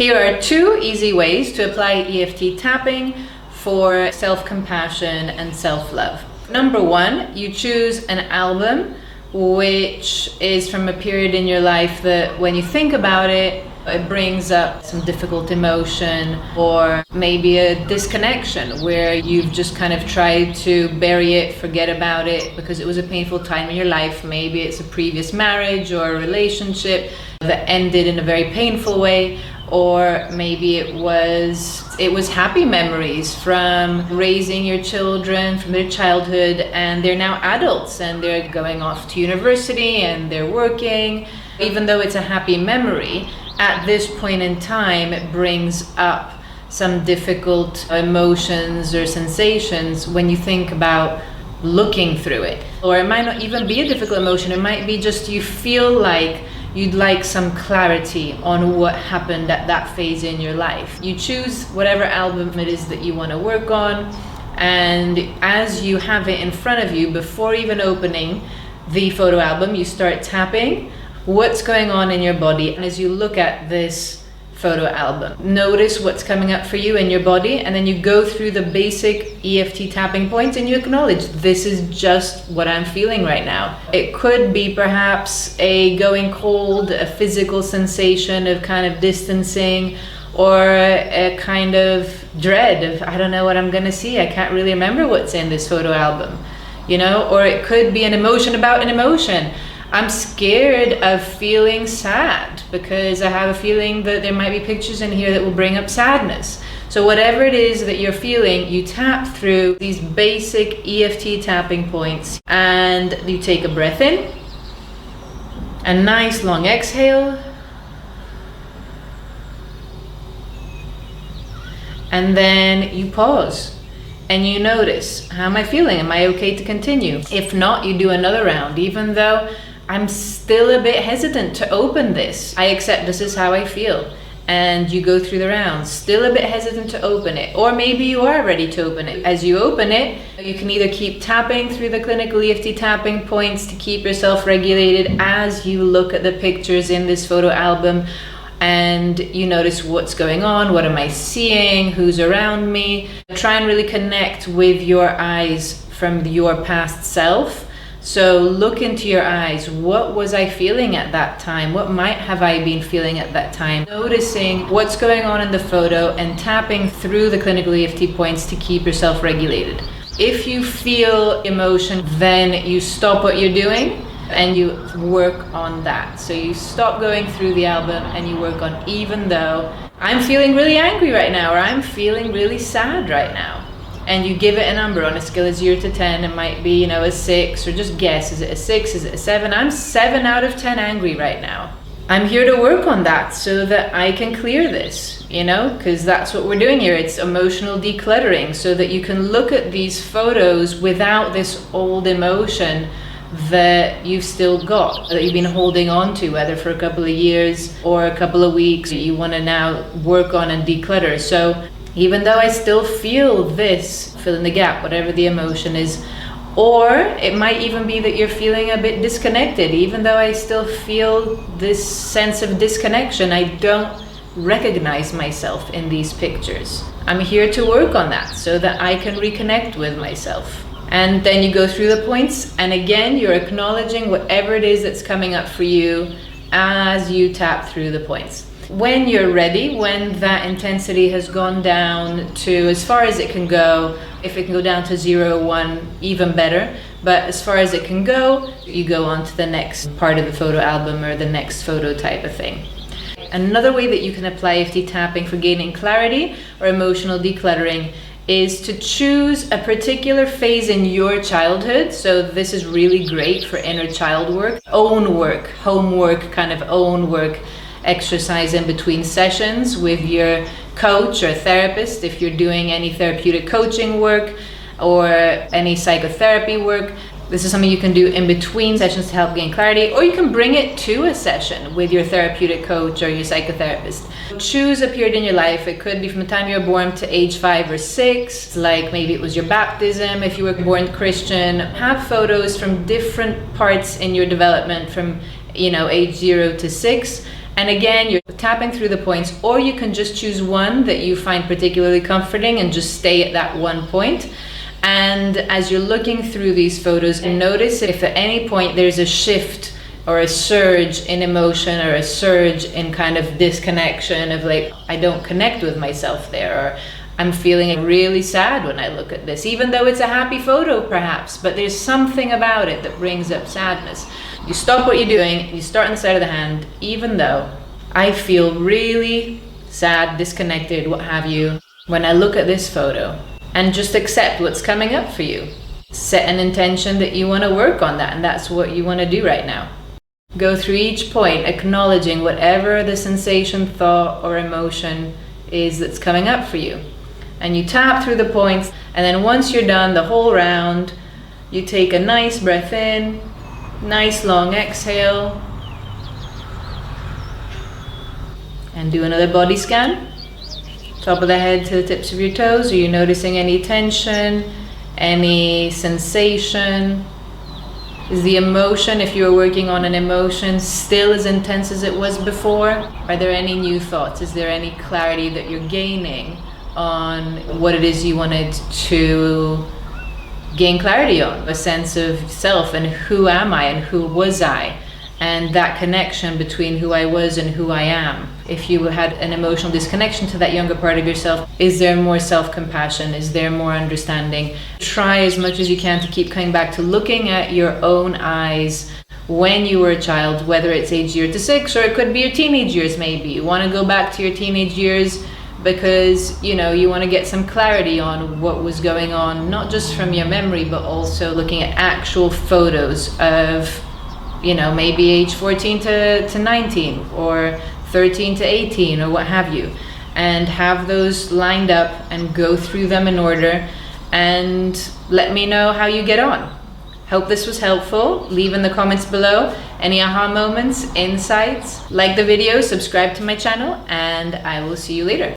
Here are 2 easy ways to apply EFT tapping for self-compassion and self-love. Number 1, you choose an album which is from a period in your life that when you think about it, it brings up some difficult emotion, or maybe a disconnection where you've just kind of tried to bury it, forget about it because it was a painful time in your life. Maybe it's a previous marriage or a relationship that ended in a very painful way, or maybe it was happy memories from raising your children from their childhood, and they're now adults and they're going off to university and they're working. Even though it's a happy memory, at this point in time, it brings up some difficult emotions or sensations when you think about looking through it. Or it might not even be a difficult emotion. It might be just you feel like you'd like some clarity on what happened at that phase in your life. You choose whatever album it is that you want to work on, and as you have it in front of you, before even opening the photo album, you start tapping what's going on in your body. And as you look at this photo album, notice what's coming up for you in your body, and then you go through the basic EFT tapping points and you acknowledge, this is just what I'm feeling right now. It could be perhaps a going cold, a physical sensation of kind of distancing, or a kind of dread of, I don't know what I'm gonna see, I can't really remember what's in this photo album, or it could be an emotion about an emotion. I'm scared of feeling sad because I have a feeling that there might be pictures in here that will bring up sadness. So whatever it is that you're feeling, you tap through these basic EFT tapping points, and you take a breath in, a nice long exhale, and then you pause. And you notice, how am I feeling? Am I okay to continue? If not, you do another round. Even though I'm still a bit hesitant to open this, I accept this is how I feel. And you go through the rounds, still a bit hesitant to open it. Or maybe you are ready to open it. As you open it, you can either keep tapping through the clinical EFT tapping points to keep yourself regulated as you look at the pictures in this photo album, and you notice what's going on, what am I seeing, who's around me. Try and really connect with your eyes from your past self. So look into your eyes. What was I feeling at that time? What might have I been feeling at that time? Noticing what's going on in the photo and tapping through the clinical EFT points to keep yourself regulated. If you feel emotion, then you stop what you're doing and you work on that. So you stop going through the album and you work on, even though I'm feeling really angry right now, or I'm feeling really sad right now. And you give it a number on a scale of 0 to 10. It might be, a 6, or just guess, is it a 6, is it a 7? I'm 7 out of 10 angry right now. I'm here to work on that so that I can clear this, because that's what we're doing here. It's emotional decluttering, so that you can look at these photos without this old emotion that you've still got, that you've been holding on to, whether for a couple of years or a couple of weeks, you want to now work on and declutter. So even though I still feel this, fill in the gap, whatever the emotion is, or it might even be that you're feeling a bit disconnected. Even though I still feel this sense of disconnection, I don't recognize myself in these pictures. I'm here to work on that so that I can reconnect with myself. And then you go through the points, and again, you're acknowledging whatever it is that's coming up for you as you tap through the points. When you're ready, when that intensity has gone down to as far as it can go, if it can go down to 0, 1, even better, but as far as it can go, you go on to the next part of the photo album or the next photo type of thing. Another way that you can apply EFT tapping for gaining clarity or emotional decluttering is to choose a particular phase in your childhood. So this is really great for inner child work, own work, homework, kind of own work exercise in between sessions with your coach or therapist. If you're doing any therapeutic coaching work or any psychotherapy work, this is something you can do in between sessions to help gain clarity, or you can bring it to a session with your therapeutic coach or your psychotherapist. Choose a period in your life. It could be from the time you were born to age 5 or 6, like maybe it was your baptism if you were born Christian. Have photos from different parts in your development from age 0 to 6, And again, you're tapping through the points, or you can just choose one that you find particularly comforting and just stay at that one point. And as you're looking through these photos, notice if at any point there's a shift or a surge in emotion or a surge in kind of disconnection of like, I don't connect with myself there, or I'm feeling really sad when I look at this, even though it's a happy photo perhaps, but there's something about it that brings up sadness. You stop what you're doing, you start on the side of the hand, even though I feel really sad, disconnected, what have you, when I look at this photo, and just accept what's coming up for you. Set an intention that you want to work on that, and that's what you want to do right now. Go through each point, acknowledging whatever the sensation, thought, or emotion is that's coming up for you. And you tap through the points, and then once you're done the whole round, you take a nice breath in, nice long exhale, and do another body scan. Top of the head to the tips of your toes. Are you noticing any tension, any sensation? Is the emotion, if you were working on an emotion, still as intense as it was before? Are there any new thoughts? Is there any clarity that you're gaining on what it is you wanted to gain clarity on? A sense of self and who am I and who was I? And that connection between who I was and who I am. If you had an emotional disconnection to that younger part of yourself, is there more self-compassion? Is there more understanding? Try as much as you can to keep coming back to looking at your own eyes when you were a child, whether it's age 0 to 6, or it could be your teenage years maybe. You want to go back to your teenage years because, you know, you want to get some clarity on what was going on, not just from your memory, but also looking at actual photos of, you know, maybe age 14 to 19 or 13 to 18 or what have you, and have those lined up and go through them in order, and let me know how you get on. Hope this was helpful. Leave in the comments below any aha moments, insights. Like the video, subscribe to my channel, and I will see you later.